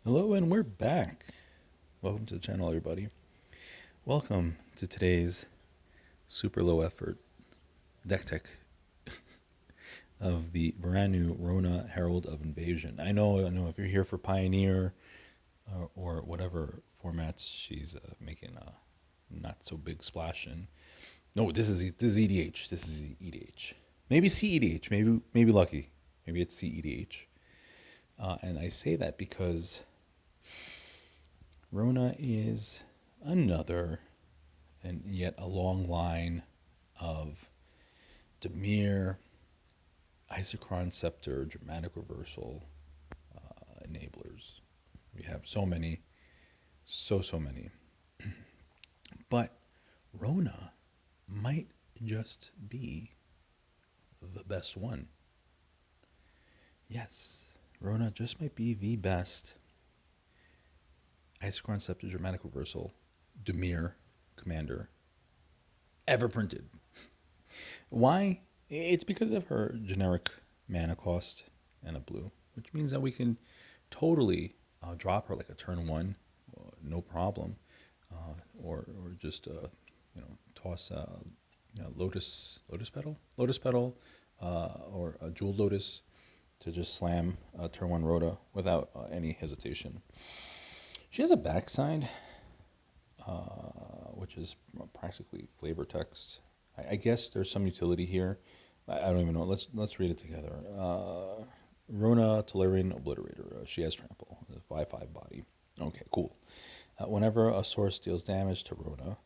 Hello, and we're back. Welcome to the channel, everybody. Welcome to today's super low effort deck tech of the brand new Rona Herald of Invasion. I know if you're here for Pioneer or whatever formats she's making a not so big splash in. No, this is EDH. This is EDH. Maybe cEDH. Maybe lucky. Maybe it's cEDH. And I say that because Rona is another and yet a long line of Demir, Isochron Scepter, Dramatic Reversal enablers. We have so many, so many. But Rona might just be the best one. Yes, Rona just might be the best Isochron Scepter, Dramatic Reversal, Demir commander ever printed. Why? It's because of her generic mana cost and a blue, which means that we can totally drop her like a turn one, no problem, or just toss lotus petal, or a jewel lotus to just slam turn one Rhoda without any hesitation. She has a backside, which is practically flavor text. I guess there's some utility here. I don't even know. Let's read it together. Rona Tolarian Obliterator. She has trample. 5/5 body. Okay, cool. Whenever a source deals damage to Rona,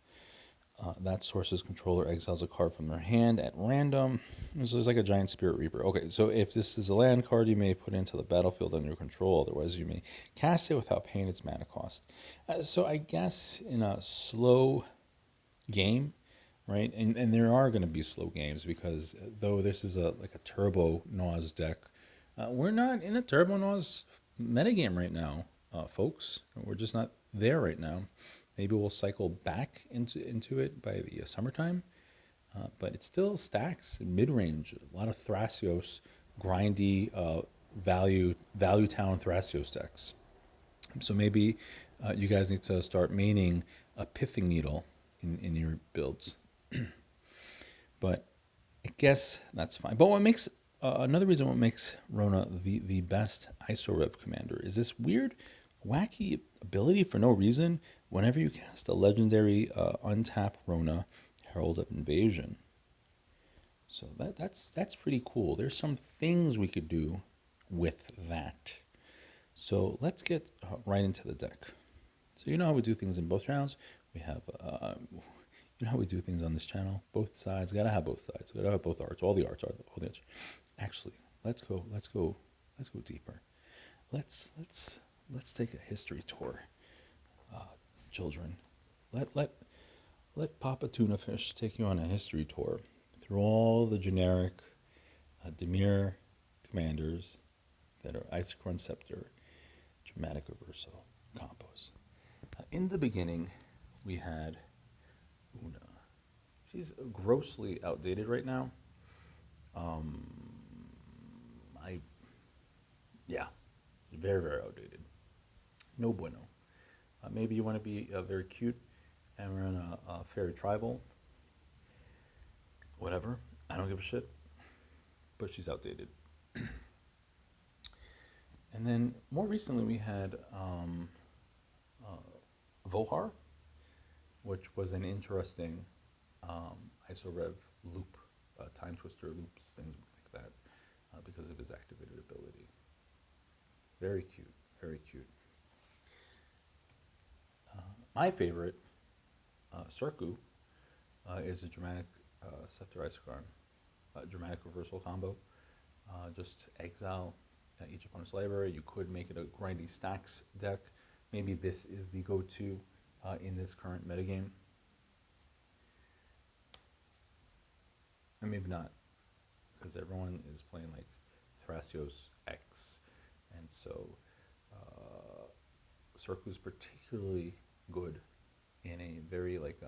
that source's controller exiles a card from their hand at random. So it's like a giant Spirit Reaper. Okay, so if this is a land card, you may put it into the battlefield under your control. Otherwise, you may cast it without paying its mana cost. So I guess in a slow game, right? And there are going to be slow games because though this is like a Turbo Nause deck, we're not in a Turbo Nause metagame right now, folks. We're just not there right now. Maybe we'll cycle back into it by the summertime, but it still stacks mid-range. A lot of Thrasios, grindy, value town Thrasios decks. So maybe you guys need to start maining a Pithing Needle in your builds. But I guess that's fine. But what makes another reason what makes Rona the best isorev commander is this weird, wacky ability for no reason. Whenever you cast a legendary untap Rona Herald of Invasion. So that's pretty cool. There's some things we could do with that. So let's get right into the deck. So you know how we do things in both channels. We have, you know how we do things on this channel. Both sides. Gotta have both sides. Gotta have both arts. All the arts. Actually, let's go deeper. Let's take a history tour, children. Let Papa Tuna Fish take you on a history tour through all the generic Demir commanders that are Isochron Scepter, Dramatic Reversal combos. In the beginning, we had Una. She's grossly outdated right now. Very outdated. No bueno. Maybe you want to be very cute and we're in a fairy tribal. Whatever. I don't give a shit. But she's outdated. And then more recently we had Vohar, which was an interesting isorev loop, time twister loops, things like that, because of his activated ability. Very cute, very cute. My favorite, Circu, is a dramatic Scepter Isochron, dramatic reversal combo. Just exile each opponent's library. You could make it a grindy stacks deck. Maybe this is the go-to in this current metagame. And maybe not, because everyone is playing like Thrasios X. And so Circu is particularly good in a very like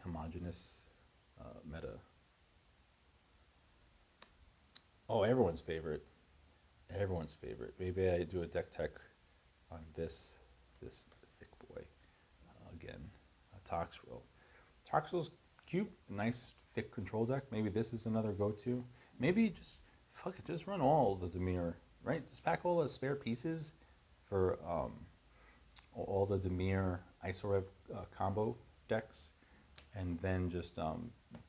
homogenous meta. Oh, everyone's favorite. everyone's favorite. Maybe I do a deck tech on this thick boy again, Toxrill. Toxrill's cute, nice thick control deck. Maybe this is another go-to. Maybe just fuck it, just run all the Demir, right? Just pack all the spare pieces for all the Demir isorev combo decks, and then just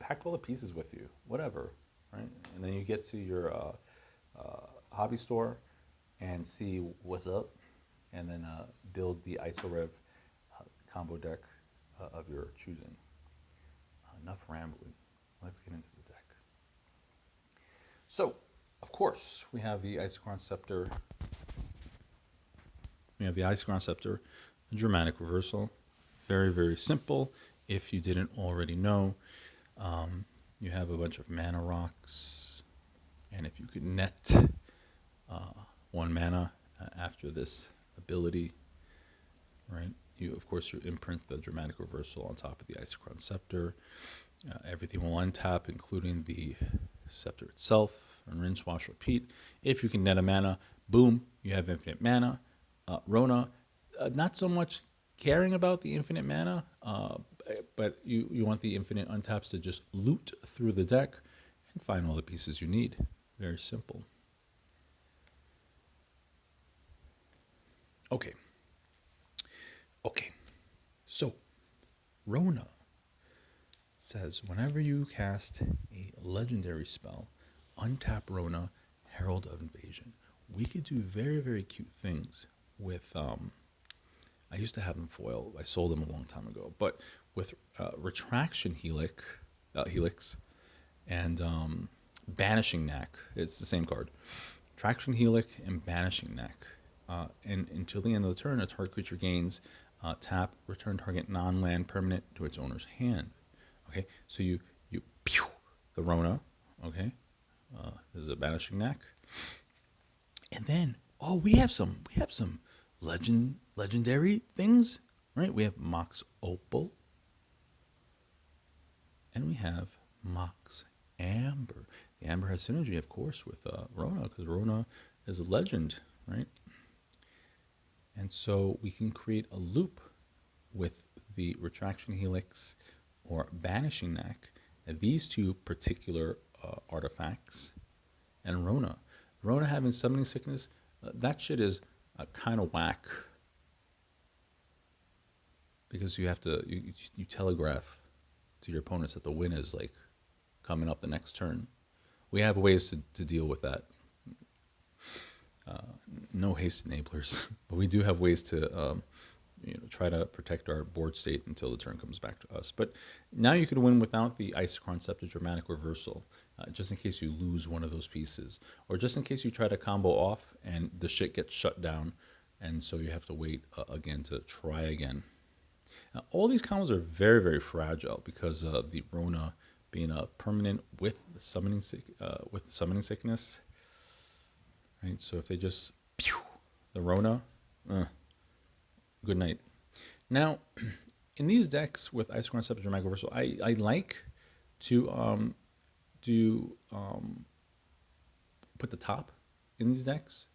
pack all the pieces with you, whatever, right? And then you get to your hobby store and see what's up, and then build the isorev combo deck of your choosing. Enough rambling. Let's get into the deck. So, of course, we have the Isochron Scepter. We have the Isochron Scepter, a dramatic reversal. Very, very simple. If you didn't already know, you have a bunch of mana rocks, and if you could net 1 mana after this ability, right? You, of course, you imprint the dramatic reversal on top of the Isochron Scepter. Everything will untap, including the scepter itself, and rinse, wash, repeat. If you can net a mana, boom, you have infinite mana. Rona, not so much caring about the infinite mana, but you want the infinite untaps to just loot through the deck and find all the pieces you need. Very simple. Okay. So, Rona says whenever you cast a legendary spell, untap Rona, Herald of Invasion. We could do very, very cute things with, I used to have them foil, I sold them a long time ago, but with Retraction Helix and Banishing Knack, it's the same card. Retraction Helix and Banishing Knack. And until the end of the turn, a target creature gains tap, return target non-land permanent to its owner's hand. Okay, so you pew the Rona. Okay, this is a Banishing Knack, and then we have some legendary things, right? We have Mox Opal, and we have Mox Amber. The Amber has synergy, of course, with Rona, because Rona is a legend, right? And so we can create a loop with the Retraction Helix or Banishing Knack, and these two particular artifacts, and Rona. Rona having Summoning Sickness, that shit is kind of whack, because you have to you telegraph to your opponents that the win is like coming up the next turn. We have ways to deal with that. No haste enablers, but we do have ways to try to protect our board state until the turn comes back to us. But now you can win without the Isochron Scepter dramatic reversal, just in case you lose one of those pieces, or just in case you try to combo off and the shit gets shut down, and so you have to wait again to try again. Now, all these combos are very, very fragile because of the Rona being a permanent with the summoning sickness. Right, so if they just pew the Rona, good night. Now, in these decks with Isochron Scepter Dramatic Reversal, I like to put the top in these decks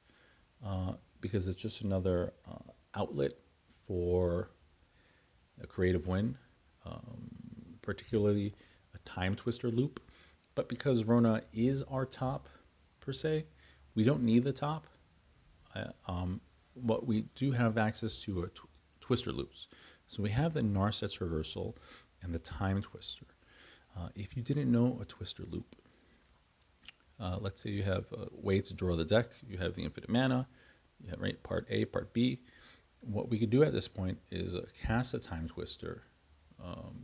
because it's just another outlet for a creative win, particularly a Time Twister loop. But because Rona is our top, per se, we don't need the top, but we do have access to twister loops. So we have the Narset's Reversal and the Time Twister. If you didn't know a twister loop, let's say you have a way to draw the deck, you have the infinite mana, you have right, part A, part B. What we could do at this point is cast a Time Twister.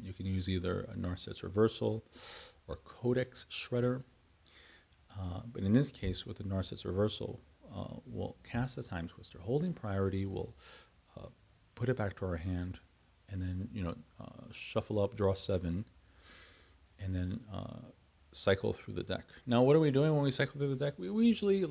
You can use either a Narset's Reversal or Codex Shredder. But in this case, with the Narset's Reversal, we'll cast a Time Twister. Holding priority, we'll put it back to our hand, and then shuffle up, draw 7, and then cycle through the deck. Now, what are we doing when we cycle through the deck? We usually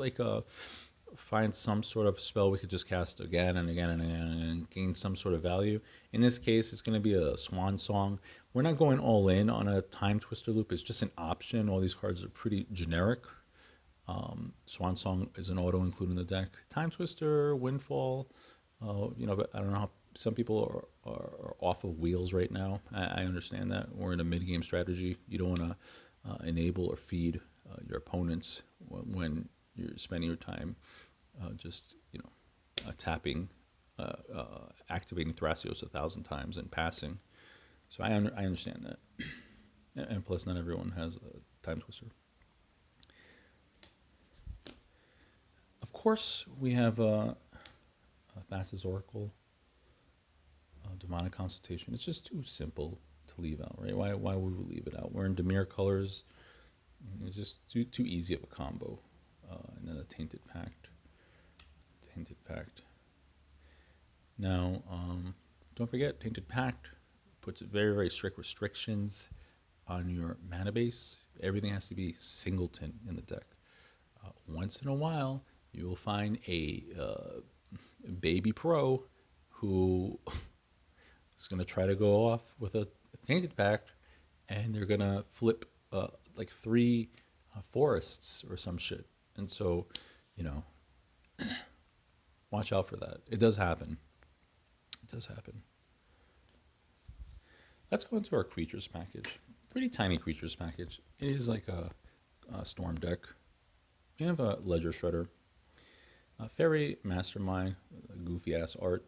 find some sort of spell we could just cast again and again and again and gain some sort of value. In this case, it's going to be a Swan Song. We're not going all in on a Time Twister loop. It's just an option. All these cards are pretty generic. Swan Song is an auto include in the deck. Time Twister, Windfall, but I don't know how some people are off of wheels right now. I understand that. We're in a mid-game strategy. You don't want to enable or feed your opponents when you're spending your time just, tapping, activating Thrasios 1,000 times and passing. So I understand that. And plus, not everyone has a Time Twister. Of course, we have Thassa's Oracle, Demonic Consultation. It's just too simple to leave out, right? Why would we leave it out? We're in Demir colors. It's just too easy of a combo. And then the Tainted Pact. Now, don't forget, Tainted Pact puts very, very strict restrictions on your mana base. Everything has to be singleton in the deck. Once in a while, you will find a baby pro who is going to try to go off with a Tainted Pact, and they're going to flip like 3 forests or some shit. And so, watch out for that. It does happen. Let's go into our creatures package. Pretty tiny creatures package. It is like a storm deck. We have a Ledger Shredder, a Fairy Mastermind, goofy ass art,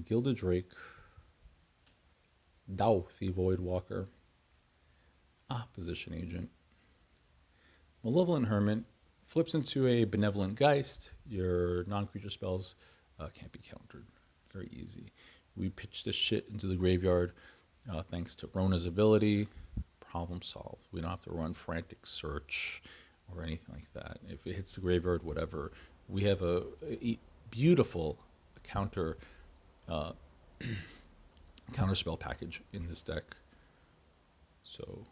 Gilded Drake, Dao the Void Walker, Opposition Agent, Malevolent Hermit, flips into a Benevolent Geist. Your non-creature spells can't be countered. Very easy. We pitch this shit into the graveyard thanks to Rona's ability. Problem solved. We don't have to run frantic search or anything like that. If it hits the graveyard, whatever. We have a beautiful counter counterspell package in this deck. So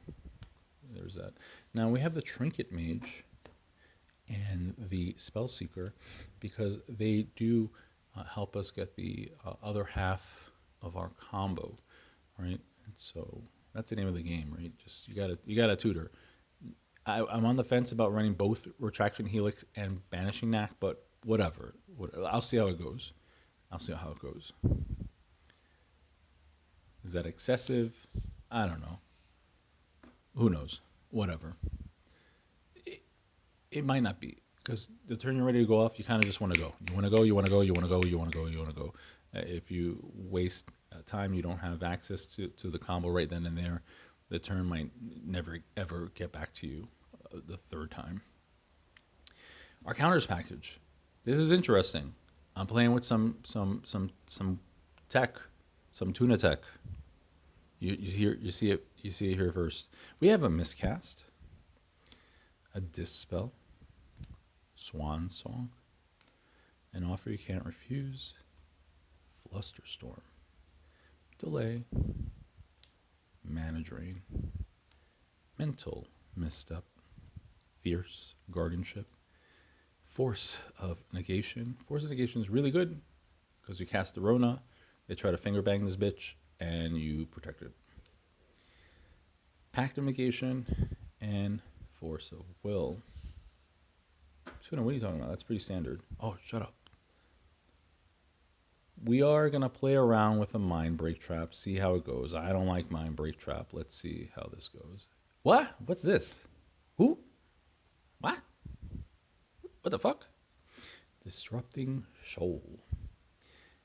there's that. Now we have the Trinket Mage and the Spellseeker because they do help us get the other half of our combo, right? And so that's the name of the game, right? Just you gotta tutor. I'm on the fence about running both Retraction Helix and Banishing Knack, but whatever. I'll see how it goes. Is that excessive? I don't know. Who knows? Whatever. It might not be, because the turn you're ready to go off, you kind of just want to go. You want to go. If you waste time, you don't have access to the combo right then and there, the turn might never ever get back to you the third time. Our counters package. This is interesting. I'm playing with some tech, some tuna tech. You see it here first. We have a Miscast, a Dispel, Swan Song, An Offer You Can't Refuse, Flusterstorm, Delay, Mana Drain, Mental Misstep, Fierce Guardianship, Force of Negation. Force of Negation is really good because you cast the Rona, they try to finger bang this bitch, and you protect it. Pact of Negation and Force of Will. Tuna, what are you talking about? That's pretty standard. Oh, shut up. We are going to play around with a Mind Break Trap, see how it goes. I don't like Mind Break Trap. Let's see how this goes. What? What's this? Who? What? What the fuck? Disrupting Shoal.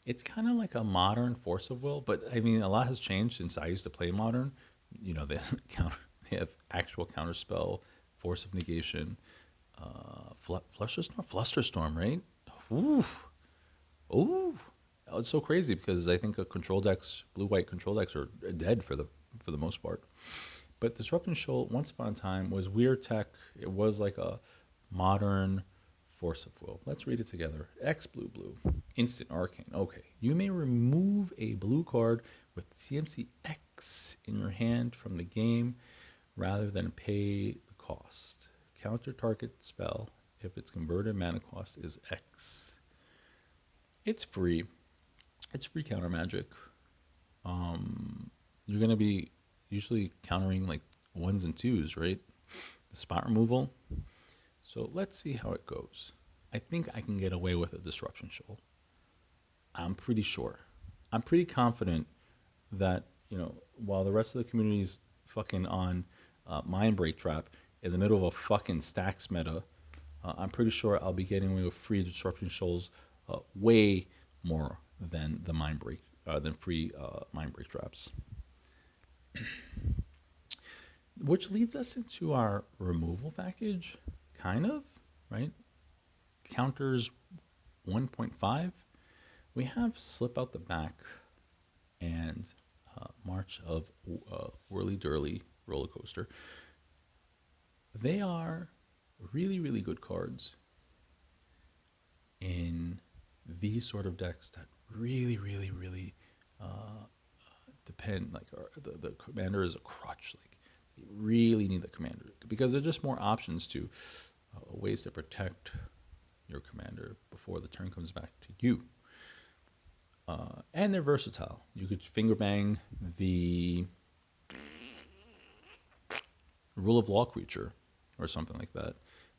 It's kind of like a modern Force of Will, but I mean, a lot has changed since I used to play Modern. They have actual Counterspell, Force of Negation, Flusterstorm, right? Ooh. It's so crazy because I think blue-white control decks are dead for the most part. But Disrupting Shoal, once upon a time, was weird tech. It was like a modern Force of Will. Let's read it together. X blue. Instant Arcane. Okay. You may remove a blue card with CMC X in your hand from the game rather than pay the cost. Counter target spell if its converted mana cost is X. It's free. It's free counter magic. You're going to be usually countering like 1s and 2s, right? The spot removal. So let's see how it goes. I think I can get away with a Disruption Shoal. I'm pretty sure. I'm pretty confident that, while the rest of the community's fucking on Mind Break Trap in the middle of a fucking stacks meta, I'm pretty sure I'll be getting away with free Disruption Shoals way more than the Mind Break, than free Mind Break Traps. Which leads us into our removal package, kind of, right? Counters 1.5. We have Slip Out the Back and March of Whirly Durly Roller Coaster. They are really, really good cards in these sort of decks that really, really, really depend. Like the commander is a crutch. Like you really need the commander because there are just more options to ways to protect your commander before the turn comes back to you. And they're versatile. You could finger bang the Rule of Law creature or something like that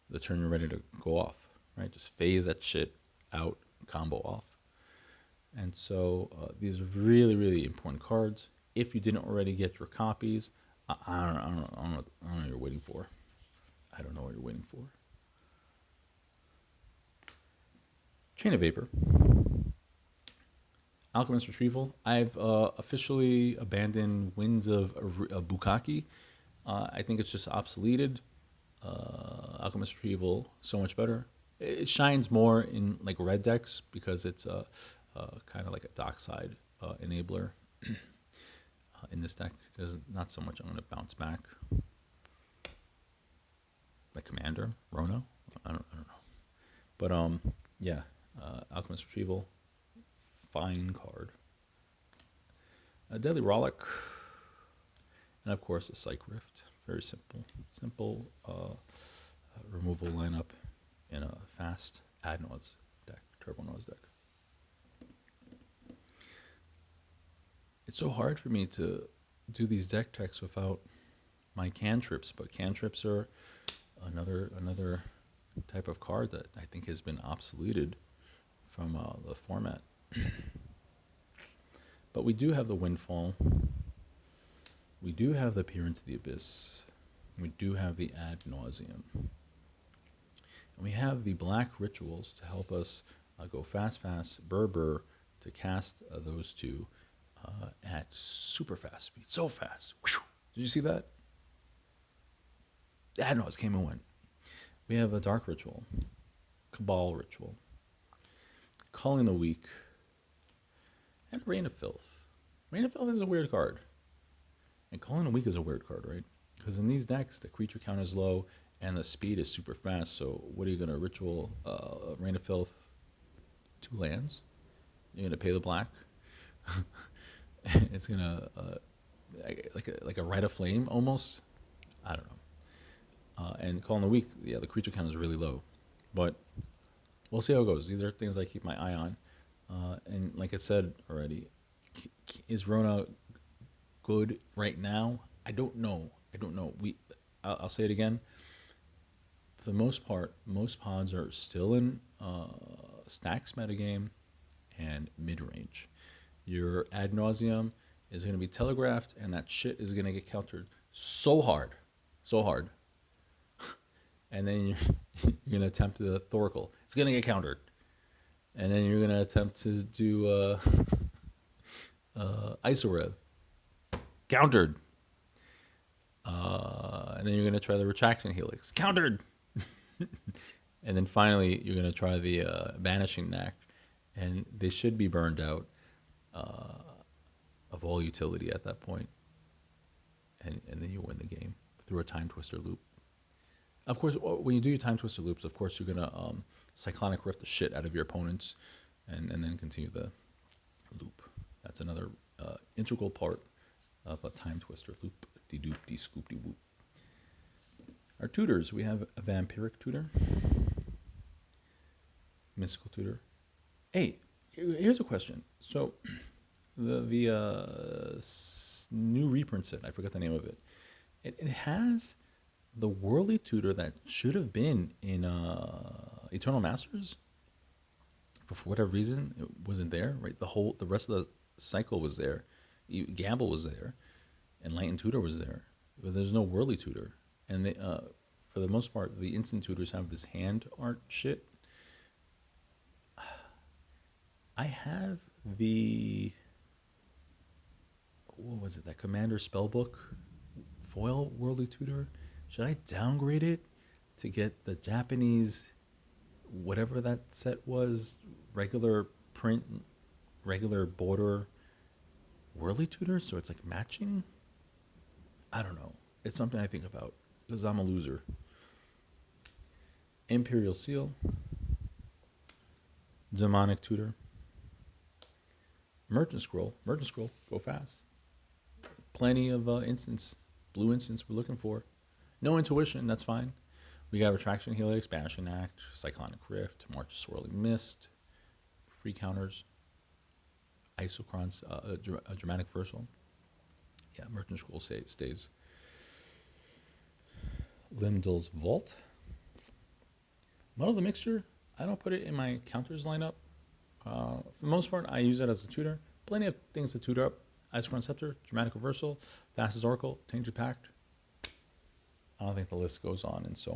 the turn you're ready to go off, right? Just phase that shit out, combo off. And so these are really, really important cards. If you didn't already get your copies, I don't know what you're waiting for. I don't know what you're waiting for. Chain of Vapor. Alchemist Retrieval. I've officially abandoned Winds of Bukaki. I think it's just obsoleted. Alchemist Retrieval, so much better. It shines more in like red decks because it's kind of like a dockside enabler. In this deck, there's not so much I'm going to bounce back. Like Commander, Rona, I don't know. But yeah, Alchemist Retrieval, fine card. A Deadly Rollick, and of course a Psych Rift. Very simple removal lineup in a fast Ad Nauseam deck, Turbo Nose deck. It's so hard for me to do these deck techs without my cantrips, but cantrips are another type of card that I think has been obsoleted from the format. But we do have the Windfall. We do have the Peer into the Abyss. We do have the Ad Nauseam. And we have the Black Rituals to help us go fast, burr, to cast those two at super fast speed. So fast. Whew. Did you see that? Ad Nauseam came and went. We have a Dark Ritual, Cabal Ritual, Calling the Weak, and Rain of Filth. Rain of Filth is a weird card. And Calling the Weak is a weird card, right? Because in these decks, the creature count is low and the speed is super fast. So what are you going to ritual? Rain of Filth, 2 lands? You're going to pay the black? It's going to, like a Rite of Flame almost? I don't know. And Calling the Weak, yeah, the creature count is really low. But we'll see how it goes. These are things I keep my eye on. And like I said already, is Rona good right now? I don't know. I'll say it again. For the most part, most pods are still in stacks metagame and mid-range. Your Ad Nauseam is going to be telegraphed, and that shit is going to get countered so hard. And then you're going to attempt the Thoracle. It's going to get countered. And then you're going to attempt to do isorev. Countered. And then you're going to try the Retraction Helix. Countered. And then finally, you're going to try the Banishing Knack. And they should be burned out of all utility at that point. And then you win the game through a Time Twister loop. Of course, when you do your Time Twister loops, of course, you're going to Cyclonic Rift the shit out of your opponents and then continue the loop. That's another integral part of a Time Twister loop. De-doop, de-scoop, de-whoop. Our tutors, we have a Vampiric Tutor, Mystical Tutor. Hey, here's a question. So, the new reprint set, I forgot the name of it. It has the worldly tutor that should have been in Eternal Masters, but for whatever reason, it wasn't there. Right, the rest of the cycle was there. Gamble was there, and Light and Tutor was there, but there's no worldly tutor. And they, for the most part, the instant tutors have this hand art shit. I have the, what was it, that Commander Spellbook foil worldly tutor. Should I downgrade it to get the Japanese, whatever that set was, regular print, regular border worldly tutor, so it's like matching? I don't know. It's something I think about because I'm a loser. Imperial Seal, Demonic Tutor, Merchant Scroll, go fast. Plenty of instants, blue instants we're looking for. No intuition, that's fine. We got Retraction Helix, Banishing Act, Cyclonic Rift, March of Swirling Mist, free counters, Isochron's Dramatic Versal. Yeah, Merchant Scroll stays. Limdal's Vault. Muddle the Mixture, I don't put it in my counters lineup. For the most part, I use it as a tutor. Plenty of things to tutor up. Isochron Scepter, Dramatic Reversal, Fastest Oracle, Tainted Pact. I don't think the list goes on and so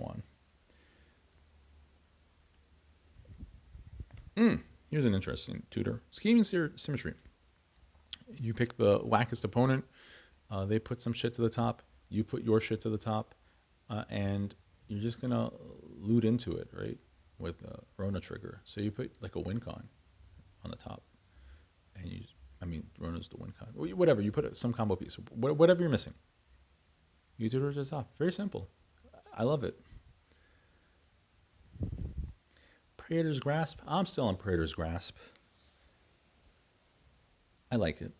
on. Here's an interesting tutor. Scheming Symmetry. You pick the wackest opponent. They put some shit to the top. You put your shit to the top. And you're just going to loot into it, right? With a Rona trigger. So you put like a win con on the top. And Rona's the win con. Whatever, you put some combo piece. Whatever you're missing. You tutor to the top. Very simple. I love it. Praetor's Grasp. I'm still on Praetor's Grasp. I like it.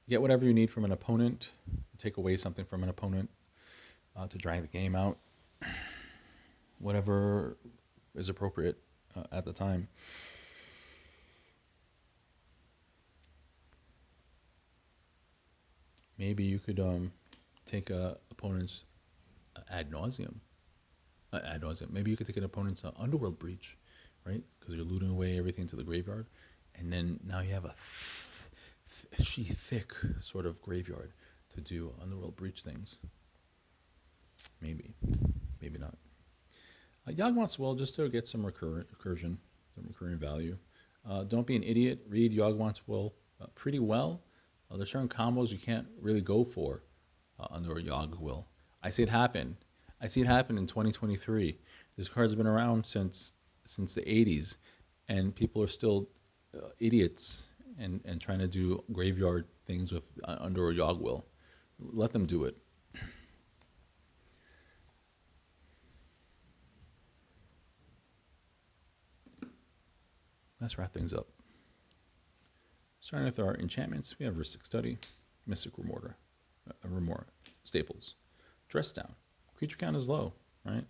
Get whatever you need from an opponent. Take away something from an opponent to drag the game out. Whatever is appropriate at the time. Maybe you could take opponent's ad nauseum. Maybe you could take an opponent's Underworld Breach, right? Because you're looting away everything to the graveyard, and then now you have a thick sort of graveyard to do Underworld Breach things. Maybe not. Yawgmoth's Will, just to get some recursion, some recurring value. Don't be an idiot. Read Yawgmoth's Will pretty well. There's certain combos you can't really go for under a Yawg Will. I see it happen. in 2023. This card's been around since the 80s, and people are still idiots and trying to do graveyard things with under a Yawg Will. Let them do it. Let's wrap things up. Starting with our enchantments, we have Rhystic Study, Mystic Remora, Staples, Dress Down. Creature count is low, right?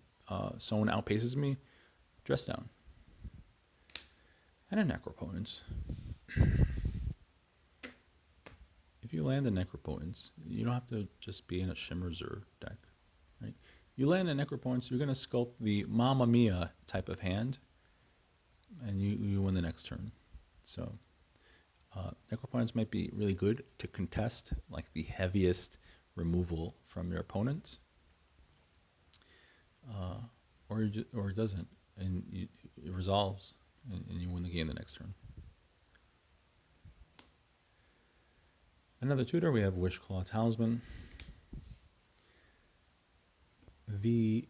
Someone outpaces me, Dress Down. And a Necropotence. If you land a Necropotence, you don't have to just be in a Shimmer Zur deck, right? You land a Necropotence, you're going to sculpt the Mamma Mia type of hand, and you win the next turn. So Necropotence might be really good to contest like the heaviest removal from your opponent, or it doesn't, and it resolves, and you win the game the next turn. Another tutor, we have Wishclaw Talisman. The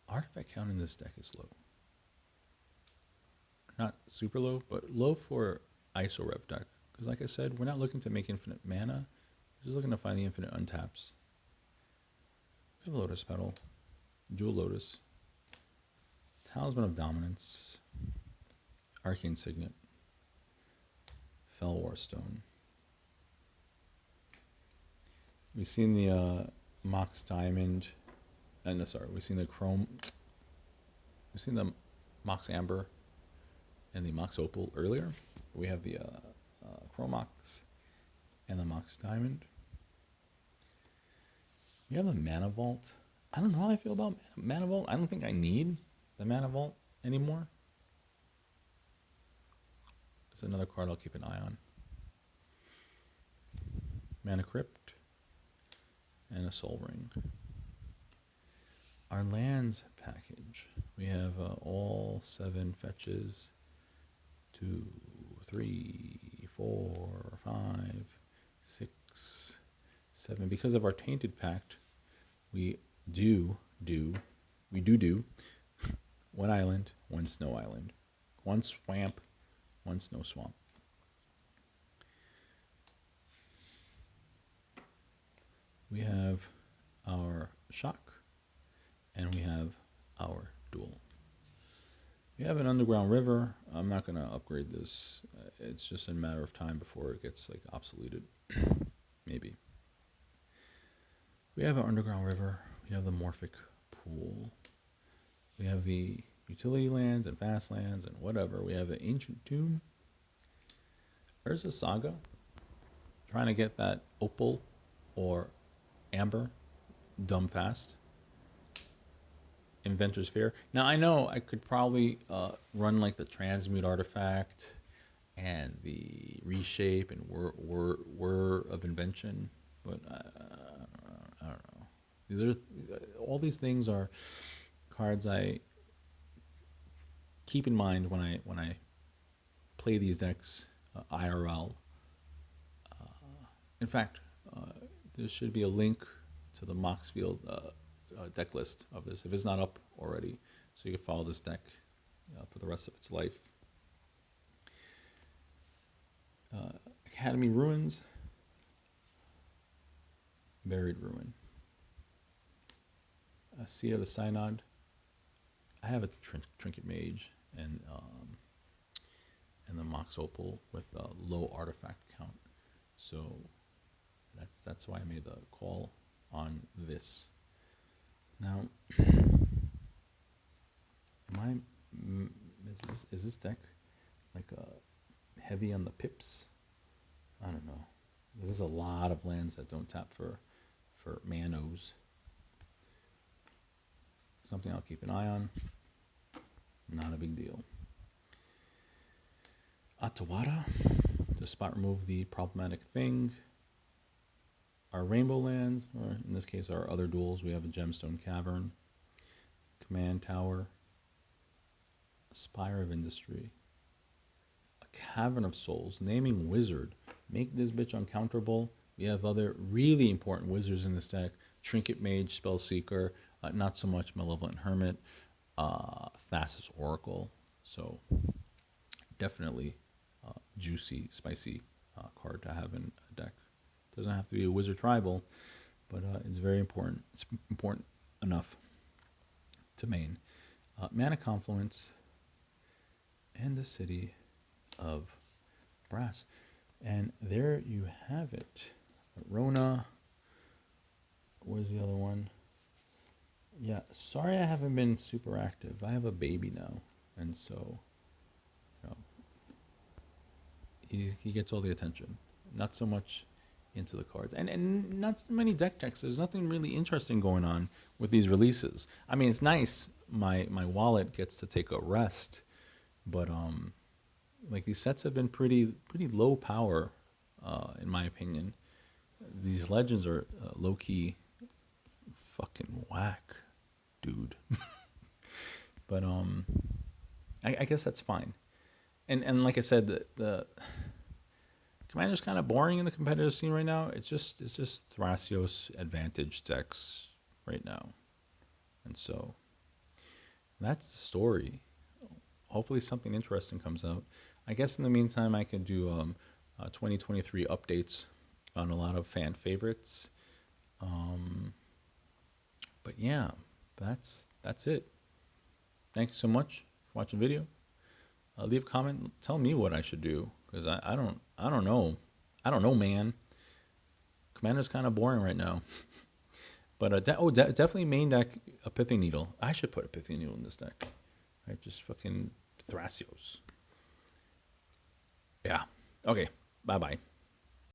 artifact count in this deck is low. Not super low, but low for isorev deck. Because like I said, we're not looking to make infinite mana. We're just looking to find the infinite untaps. We have Lotus Petal, Jewel Lotus, Talisman of Dominance, Arcane Signet, Fell War Stone. We've seen the Mox Diamond, we've seen the Chrome, we've seen the Mox Amber and the Mox Opal earlier. We have the Chrome Mox and the Mox Diamond. We have the Mana Vault. I don't know how I feel about Mana Vault. I don't think I need the Mana Vault anymore. It's another card I'll keep an eye on. Mana Crypt and a Soul Ring. Our lands package. We have all 7 fetches. 2, 3, 4, 5, 6, 7. Because of our Tainted Pact, we do 1 island, 1 snow island, 1 swamp, 1 snow swamp. We have our shock, and we have our duel. We have an underground river. I'm not going to upgrade this. It's just a matter of time before it gets like obsoleted. Maybe. We have an underground river. We have the morphic pool. We have the utility lands and fast lands and whatever. We have the ancient tomb. There's a saga. Trying to get that opal or amber dumb fast. Inventor's Fear. Now I know I could probably run like the transmute artifact and the reshape and whir of invention, but I don't know. These are all these things are cards I keep in mind when I play these decks IRL. In fact, there should be a link to the Moxfield deck list of this if it's not up already, so you can follow this deck for the rest of its life. Academy Ruins, Buried Ruin, Seat of the Synod. I have its Trinket Mage and the Mox Opal with a low artifact count, so that's why I made the call on this. Now, is this deck like heavy on the pips? I don't know. There's a lot of lands that don't tap for manos. Something I'll keep an eye on. Not a big deal. Atawada, to spot remove the problematic thing. Our rainbow lands, or in this case our other duels, we have a Gemstone Cavern, Command Tower, a Spire of Industry, a Cavern of Souls, Naming Wizard. Make this bitch uncounterable. We have other really important wizards in this deck. Trinket Mage, Spellseeker, not so much Malevolent Hermit, Thassa's Oracle. So definitely juicy, spicy card to have in a deck. Doesn't have to be a wizard tribal, but it's very important. It's important enough to main. Mana Confluence and the City of Brass. And there you have it. Rona. Where's the other one? Yeah, sorry I haven't been super active. I have a baby now, and so he gets all the attention. Not so much into the cards, and not so many deck decks. There's nothing really interesting going on with these releases. I mean, it's nice. My wallet gets to take a rest, but like these sets have been pretty low power, in my opinion. These legends are low key fucking whack, dude. But I guess that's fine. And like I said, the Commander's kind of boring in the competitive scene right now. It's just Thrasios advantage decks right now, and so that's the story. Hopefully something interesting comes out. I guess in the meantime I could do 2023 updates on a lot of fan favorites. But yeah, that's it. Thank you so much for watching the video. Leave a comment. Tell me what I should do, because I don't know. I don't know, man. Commander's kind of boring right now. But definitely main deck a Pithing Needle. I should put a Pithing Needle in this deck. Right, just fucking Thrasios. Yeah. Okay. Bye bye.